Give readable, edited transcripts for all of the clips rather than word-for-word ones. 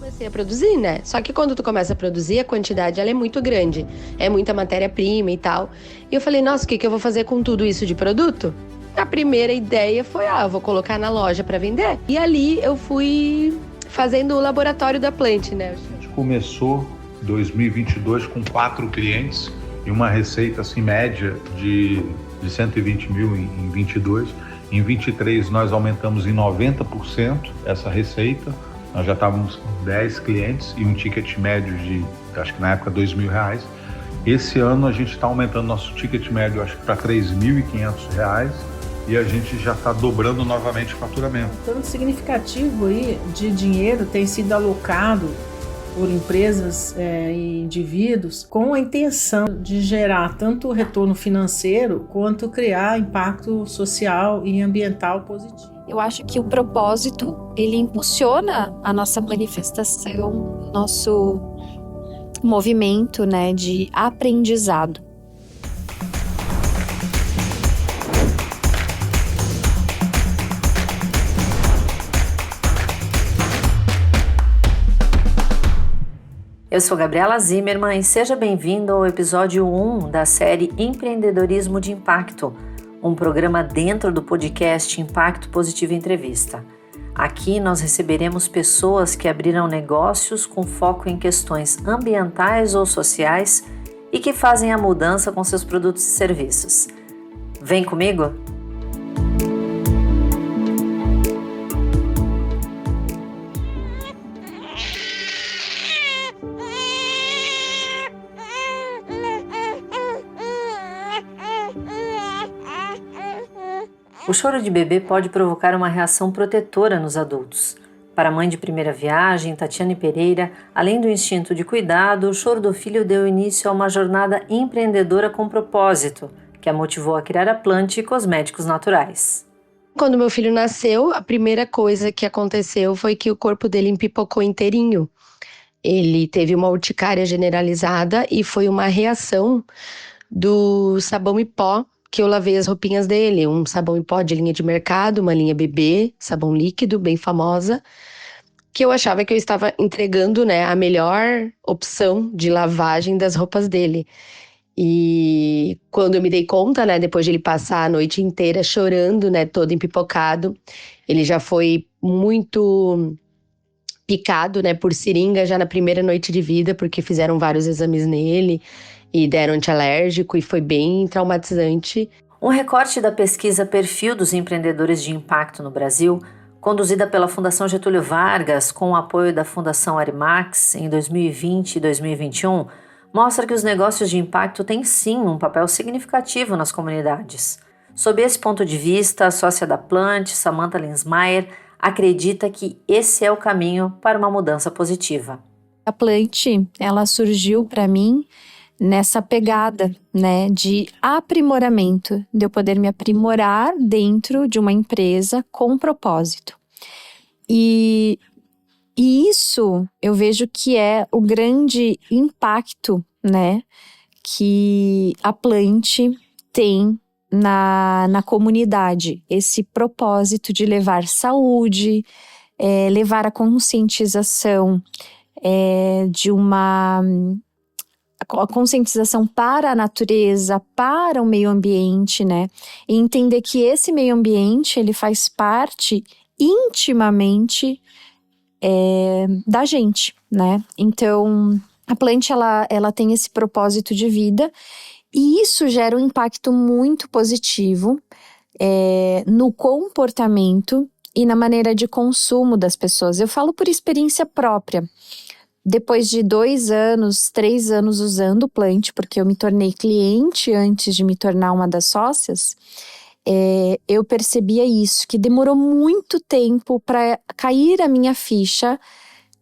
Comecei a produzir, né? Só que quando tu começa a produzir, a quantidade ela é muito grande. É muita matéria-prima e tal. E eu falei, nossa, o que eu vou fazer com tudo isso de produto? A primeira ideia foi, eu vou colocar na loja para vender. E ali eu fui fazendo o laboratório da Plant, né? A gente começou 2022 com 4 clientes e uma receita assim média de 120 mil em 22. Em 23 nós aumentamos em 90% essa receita. Nós já estávamos com 10 clientes e um ticket médio de, acho que na época, R$2.000. Esse ano a gente está aumentando nosso ticket médio, acho que para R$3.500, e a gente já está dobrando novamente o faturamento. Tanto significativo aí de dinheiro tem sido alocado por empresas e indivíduos com a intenção de gerar tanto retorno financeiro quanto criar impacto social e ambiental positivo. Eu acho que o propósito, ele impulsiona a nossa manifestação, nosso movimento, né, de aprendizado. Eu sou Gabriela Zimmermann e seja bem-vindo ao episódio 1 da série Empreendedorismo de Impacto, um programa dentro do podcast Impacto Positivo Entrevista. Aqui nós receberemos pessoas que abriram negócios com foco em questões ambientais ou sociais e que fazem a mudança com seus produtos e serviços. Vem comigo? O choro de bebê pode provocar uma reação protetora nos adultos. Para a mãe de primeira viagem, Tatiane Pereira, além do instinto de cuidado, o choro do filho deu início a uma jornada empreendedora com propósito, que a motivou a criar a Plant Cosméticos Naturais. Quando meu filho nasceu, a primeira coisa que aconteceu foi que o corpo dele empipocou inteirinho. Ele teve uma urticária generalizada e foi uma reação do sabão em pó que eu lavei as roupinhas dele, um sabão em pó de linha de mercado, uma linha bebê, sabão líquido, bem famosa, que eu achava que eu estava entregando, né, a melhor opção de lavagem das roupas dele. E quando eu me dei conta, né, depois de ele passar a noite inteira chorando, né, todo empipocado, ele já foi muito picado, né, por seringa já na primeira noite de vida, porque fizeram vários exames nele e deram antialérgico e foi bem traumatizante. Um recorte da pesquisa Perfil dos Empreendedores de Impacto no Brasil, conduzida pela Fundação Getúlio Vargas com o apoio da Fundação Arimax em 2020 e 2021, mostra que os negócios de impacto têm sim um papel significativo nas comunidades. Sob esse ponto de vista, a sócia da Plant, Samantha Linsmeyer, acredita que esse é o caminho para uma mudança positiva. A Plant, ela surgiu para mim nessa pegada, né, de aprimoramento, de eu poder me aprimorar dentro de uma empresa com propósito. E isso eu vejo que é o grande impacto, né, que a Plant tem na comunidade. Esse propósito de levar saúde, levar a conscientização de uma... a conscientização para a natureza, para o meio ambiente, né? E entender que esse meio ambiente, ele faz parte intimamente da gente, né? Então, a Plant, ela tem esse propósito de vida e isso gera um impacto muito positivo no comportamento e na maneira de consumo das pessoas. Eu falo por experiência própria. Depois de 2 anos, 3 anos usando o Plant, porque eu me tornei cliente antes de me tornar uma das sócias, eu percebia isso, que demorou muito tempo para cair a minha ficha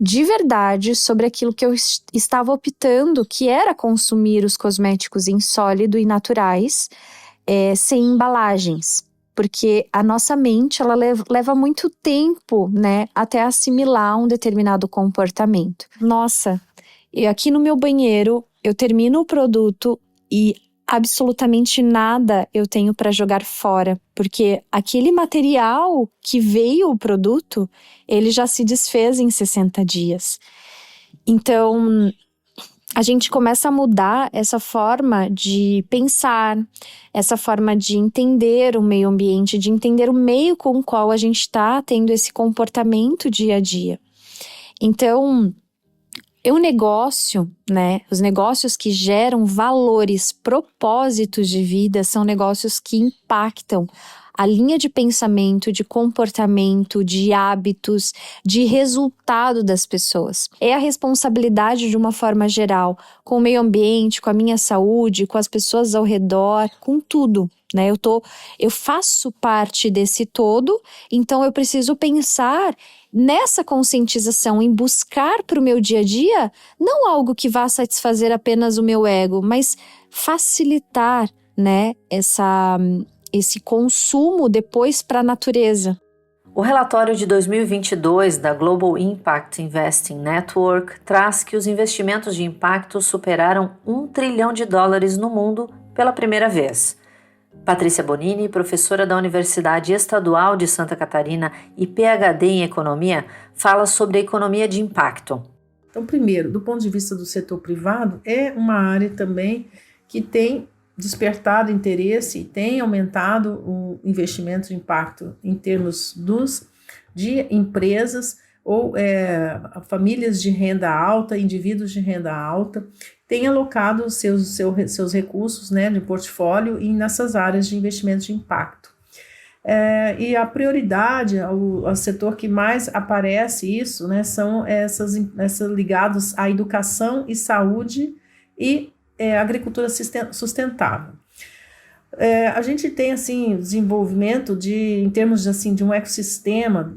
de verdade sobre aquilo que eu estava optando, que era consumir os cosméticos em sólido e naturais, sem embalagens. Porque a nossa mente, ela leva muito tempo, né, até assimilar um determinado comportamento. Nossa, aqui no meu banheiro, eu termino o produto e absolutamente nada eu tenho para jogar fora, porque aquele material que veio o produto, ele já se desfez em 60 dias. Então, a gente começa a mudar essa forma de pensar, essa forma de entender o meio ambiente, de entender o meio com o qual a gente está tendo esse comportamento dia a dia. Então, o negócio, né, os negócios que geram valores, propósitos de vida, são negócios que impactam a linha de pensamento, de comportamento, de hábitos, de resultado das pessoas. É a responsabilidade de uma forma geral, com o meio ambiente, com a minha saúde, com as pessoas ao redor, com tudo, né? Eu faço parte desse todo, então eu preciso pensar nessa conscientização, em buscar para o meu dia a dia, não algo que vá satisfazer apenas o meu ego, mas facilitar, né, esse consumo depois para a natureza. O relatório de 2022 da Global Impact Investing Network traz que os investimentos de impacto superaram $1 trilhão no mundo pela primeira vez. Patrícia Bonini, professora da Universidade Estadual de Santa Catarina e PhD em Economia, fala sobre a economia de impacto. Então, primeiro, do ponto de vista do setor privado, é uma área também que tem despertado interesse e tem aumentado o investimento de impacto em termos de empresas ou famílias de renda alta, indivíduos de renda alta, têm alocado seus recursos, né, de portfólio nessas áreas de investimento de impacto. E a prioridade, o setor que mais aparece isso, né, são essas ligados à educação e saúde e agricultura sustentável. A gente tem assim desenvolvimento em termos de um ecossistema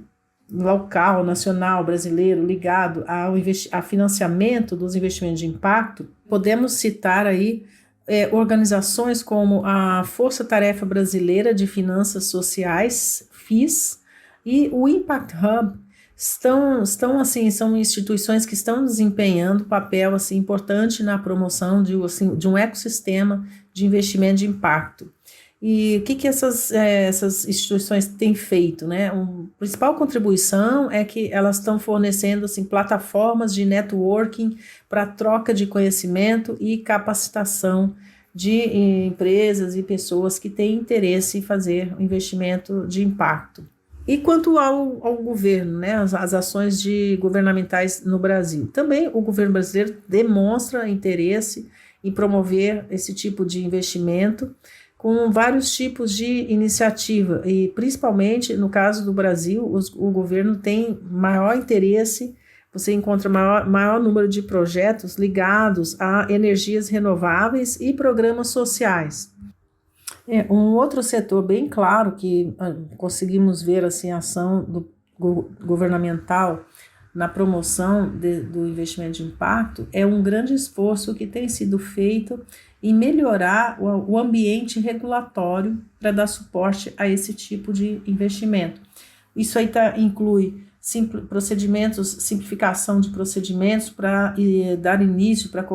local, nacional, brasileiro, ligado a financiamento dos investimentos de impacto. Podemos citar aí organizações como a Força Tarefa Brasileira de Finanças Sociais, FIS, e o Impact Hub. São instituições que estão desempenhando papel assim, importante na promoção de um ecossistema de investimento de impacto. E o que essas instituições têm feito, né? A principal contribuição é que elas estão fornecendo assim, plataformas de networking para troca de conhecimento e capacitação de empresas e pessoas que têm interesse em fazer um investimento de impacto. E quanto ao governo, né, as ações governamentais no Brasil, também o governo brasileiro demonstra interesse em promover esse tipo de investimento com vários tipos de iniciativa e principalmente no caso do Brasil, o governo tem maior interesse, você encontra maior número de projetos ligados a energias renováveis e programas sociais. Um outro setor bem claro que conseguimos ver assim, a ação governamental na promoção do investimento de impacto é um grande esforço que tem sido feito em melhorar o ambiente regulatório para dar suporte a esse tipo de investimento. Isso aí inclui simplificação de procedimentos para dar início, para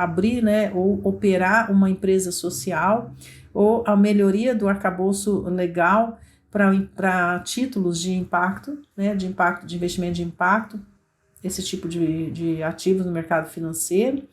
abrir, né, ou operar uma empresa social, ou a melhoria do arcabouço legal para títulos de impacto, né, de investimento de impacto, esse tipo de ativos no mercado financeiro,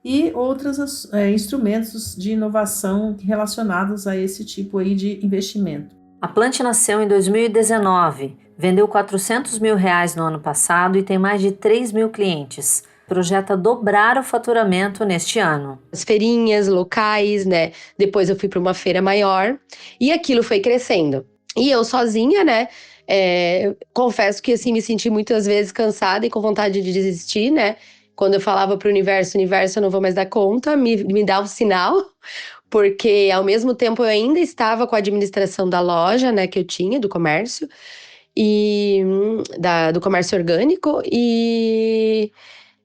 e outros instrumentos de inovação relacionados a esse tipo aí de investimento. A Plant nasceu em 2019, vendeu R$400 mil no ano passado e tem mais de 3 mil clientes. Projeta dobrar o faturamento neste ano. As feirinhas locais, né? Depois eu fui para uma feira maior e aquilo foi crescendo. E eu sozinha, né? Confesso que assim me senti muitas vezes cansada e com vontade de desistir, né? Quando eu falava para o universo, eu não vou mais dar conta, me dá um sinal, porque ao mesmo tempo eu ainda estava com a administração da loja, né? Que eu tinha, do comércio, do comércio orgânico, e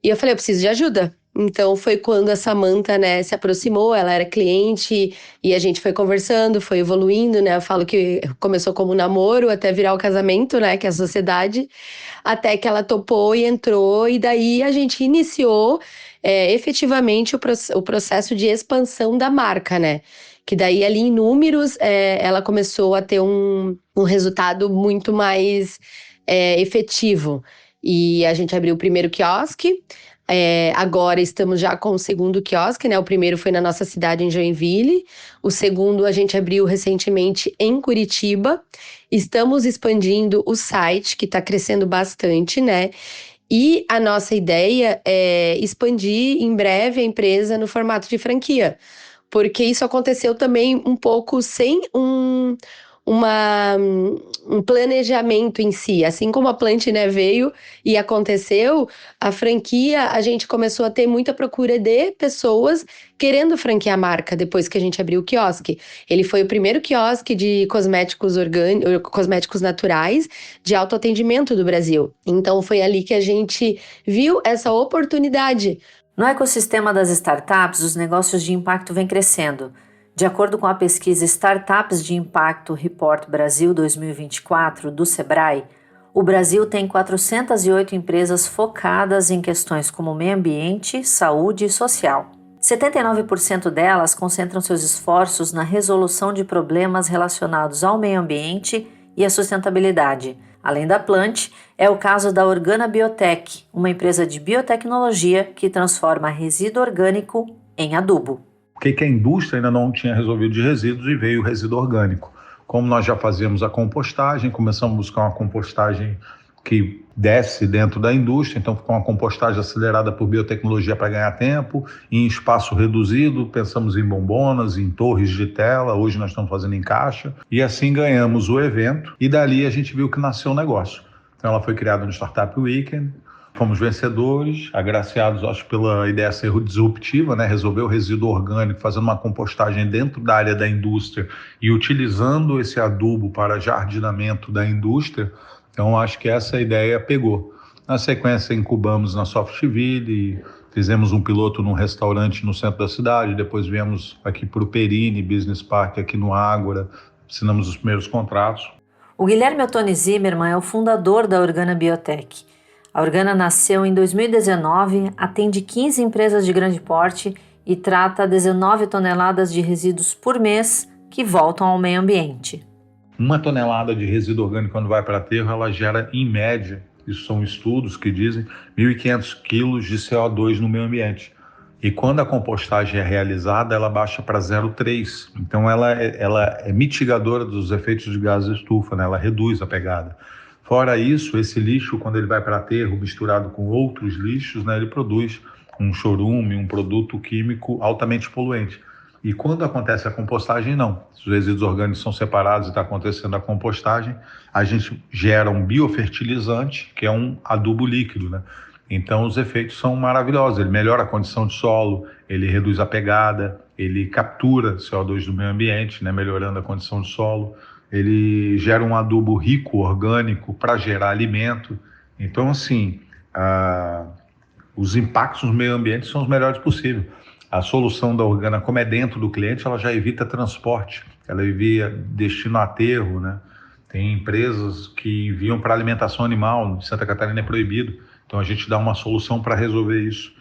eu falei, eu preciso de ajuda, Então foi quando a Samantha, né, se aproximou, ela era cliente e a gente foi conversando, foi evoluindo, né? Eu falo que começou como namoro até virar o casamento, né, que é a sociedade, até que ela topou e entrou, e daí a gente iniciou efetivamente o processo de expansão da marca, né? Que daí ali em números ela começou a ter um resultado muito mais efetivo. E a gente abriu o primeiro quiosque. Agora estamos já com o segundo quiosque, né? O primeiro foi na nossa cidade, em Joinville. O segundo a gente abriu recentemente em Curitiba. Estamos expandindo o site, que está crescendo bastante, né? E a nossa ideia é expandir em breve a empresa no formato de franquia. Porque isso aconteceu também um pouco sem um planejamento em si. Assim como a Plant, né, veio e aconteceu, a franquia, a gente começou a ter muita procura de pessoas querendo franquear a marca depois que a gente abriu o quiosque. Ele foi o primeiro quiosque de cosméticos naturais de autoatendimento do Brasil. Então foi ali que a gente viu essa oportunidade. No ecossistema das startups, os negócios de impacto vêm crescendo. De acordo com a pesquisa Startups de Impacto Report Brasil 2024 do Sebrae, o Brasil tem 408 empresas focadas em questões como meio ambiente, saúde e social. 79% delas concentram seus esforços na resolução de problemas relacionados ao meio ambiente e à sustentabilidade. Além da Plant, é o caso da Organa Biotech, uma empresa de biotecnologia que transforma resíduo orgânico em adubo. Porque a indústria ainda não tinha resolvido de resíduos e veio o resíduo orgânico. Como nós já fazíamos a compostagem, começamos a buscar uma compostagem que desce dentro da indústria, então ficou uma compostagem acelerada por biotecnologia para ganhar tempo, em espaço reduzido, pensamos em bombonas, em torres de tela, hoje nós estamos fazendo em caixa, e assim ganhamos o evento, e dali a gente viu que nasceu o negócio. Então ela foi criada no Startup Weekend, fomos vencedores, agraciados, acho, pela ideia ser disruptiva, né? Resolver o resíduo orgânico, fazendo uma compostagem dentro da área da indústria e utilizando esse adubo para jardinamento da indústria. Então, acho que essa ideia pegou. Na sequência, incubamos na Softville e fizemos um piloto num restaurante no centro da cidade, depois viemos aqui para o Perini Business Park, aqui no Ágora, assinamos os primeiros contratos. O Guilherme Ottoni Zimmermann é o fundador da Organa Biotech. A Organa nasceu em 2019, atende 15 empresas de grande porte e trata 19 toneladas de resíduos por mês que voltam ao meio ambiente. 1 tonelada de resíduo orgânico, quando vai para aterro, ela gera, em média, isso são estudos que dizem, 1.500 quilos de CO2 no meio ambiente. E quando a compostagem é realizada, ela baixa para 0,3. Então, ela é mitigadora dos efeitos de gases de estufa, né? Ela reduz a pegada. Fora isso, esse lixo, quando ele vai para aterro misturado com outros lixos, né, ele produz um chorume, um produto químico altamente poluente. E quando acontece a compostagem, não. Se os resíduos orgânicos são separados e está acontecendo a compostagem, a gente gera um biofertilizante, que é um adubo líquido, né? Então, os efeitos são maravilhosos. Ele melhora a condição de solo, ele reduz a pegada, ele captura CO2 do meio ambiente, né, melhorando a condição de solo. Ele gera um adubo rico, orgânico, para gerar alimento. Então, assim, os impactos no meio ambiente são os melhores possíveis. A solução da Organa, como é dentro do cliente, ela já evita transporte, ela evita destino a aterro, né? Tem empresas que enviam para alimentação animal, em Santa Catarina é proibido, então a gente dá uma solução para resolver isso.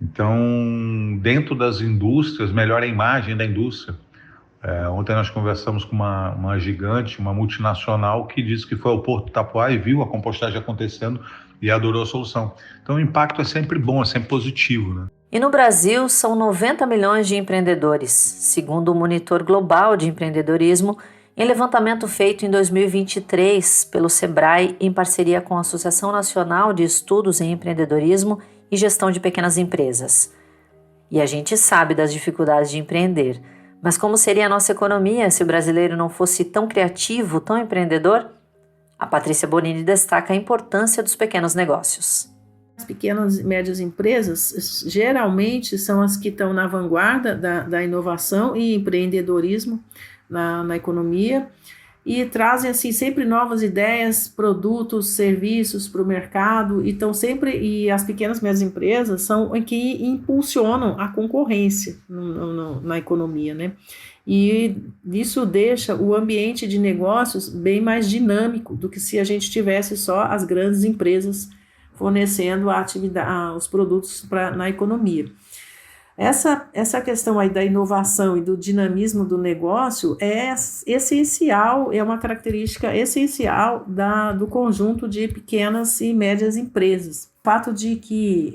Então, dentro das indústrias, melhora a imagem da indústria. Ontem nós conversamos com uma gigante, uma multinacional, que disse que foi ao Porto do Itapuá e viu a compostagem acontecendo e adorou a solução. Então o impacto é sempre bom, é sempre positivo, né? E no Brasil são 90 milhões de empreendedores, segundo o Monitor Global de Empreendedorismo, em levantamento feito em 2023 pelo Sebrae em parceria com a Associação Nacional de Estudos em Empreendedorismo e Gestão de Pequenas Empresas. E a gente sabe das dificuldades de empreender. Mas como seria a nossa economia se o brasileiro não fosse tão criativo, tão empreendedor? A Patrícia Bonini destaca a importância dos pequenos negócios. As pequenas e médias empresas geralmente são as que estão na vanguarda da inovação e empreendedorismo na economia e trazem assim sempre novas ideias, produtos, serviços para o mercado, e as pequenas e médias empresas são que impulsionam a concorrência na economia, né? E isso deixa o ambiente de negócios bem mais dinâmico do que se a gente tivesse só as grandes empresas fornecendo os produtos na economia. Essa questão aí da inovação e do dinamismo do negócio é essencial, é uma característica essencial do conjunto de pequenas e médias empresas. O fato de que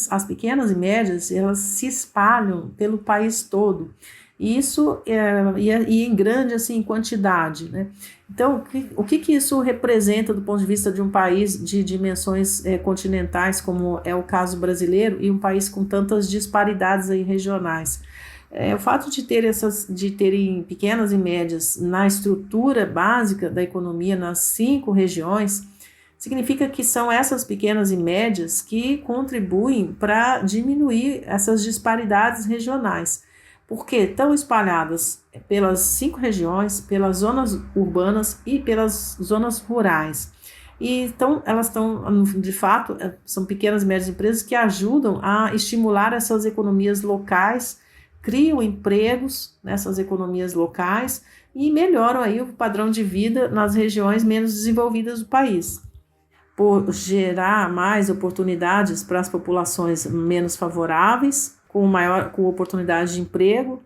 as pequenas e médias, elas se espalham pelo país todo. Isso e em grande assim, quantidade, né? Então, o que isso representa do ponto de vista de um país de dimensões continentais, como é o caso brasileiro, e um país com tantas disparidades aí regionais? O fato de terem pequenas e médias na estrutura básica da economia nas 5 regiões, significa que são essas pequenas e médias que contribuem para diminuir essas disparidades regionais, porque estão espalhadas pelas 5 regiões, pelas zonas urbanas e pelas zonas rurais. E então, elas estão, de fato, são pequenas e médias empresas que ajudam a estimular essas economias locais, criam empregos nessas economias locais e melhoram aí o padrão de vida nas regiões menos desenvolvidas do país. Por gerar mais oportunidades para as populações menos favoráveis, com oportunidade de emprego.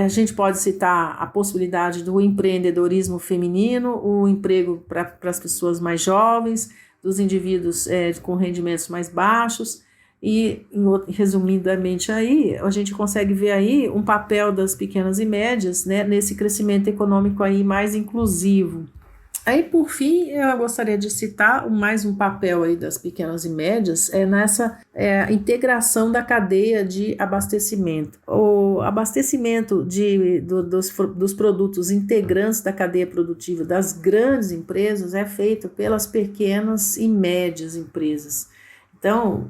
A gente pode citar a possibilidade do empreendedorismo feminino, o emprego para as pessoas mais jovens, dos indivíduos com rendimentos mais baixos, e, resumidamente, aí, a gente consegue ver aí um papel das pequenas e médias, né, nesse crescimento econômico aí mais inclusivo. Aí, por fim, eu gostaria de citar mais um papel aí das pequenas e médias nessa integração da cadeia de abastecimento. O abastecimento dos produtos integrantes da cadeia produtiva das grandes empresas é feito pelas pequenas e médias empresas. Então,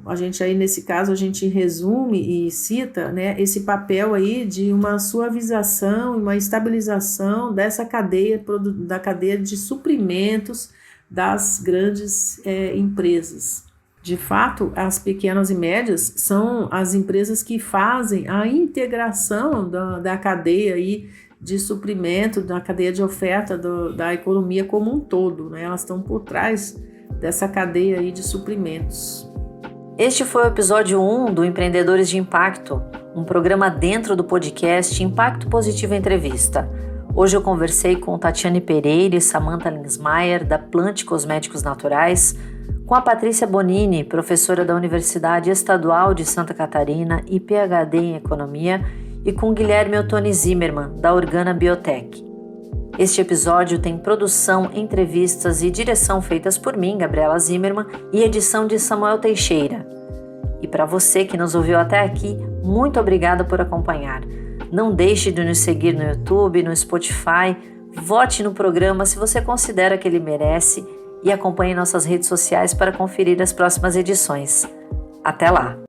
nesse caso, a gente resume e cita, né, esse papel aí de uma suavização e uma estabilização dessa da cadeia de suprimentos das grandes empresas. De fato, as pequenas e médias são as empresas que fazem a integração da cadeia aí de suprimento, da cadeia de oferta da economia como um todo, né? Elas estão por trás dessa cadeia aí de suprimentos. Este foi o episódio 1 do Empreendedores de Impacto, um programa dentro do podcast Impacto Positivo Entrevista. Hoje eu conversei com Tatiane Pereira e Samantha Linsmeyer, da Plant Cosméticos Naturais, com a Patrícia Bonini, professora da Universidade Estadual de Santa Catarina e PhD em Economia, e com Guilherme Ottoni Zimmermann, da Organa Biotech. Este episódio tem produção, entrevistas e direção feitas por mim, Gabriela Zimmermann, e edição de Samuel Teixeira. E para você que nos ouviu até aqui, muito obrigada por acompanhar. Não deixe de nos seguir no YouTube, no Spotify, vote no programa se você considera que ele merece e acompanhe nossas redes sociais para conferir as próximas edições. Até lá!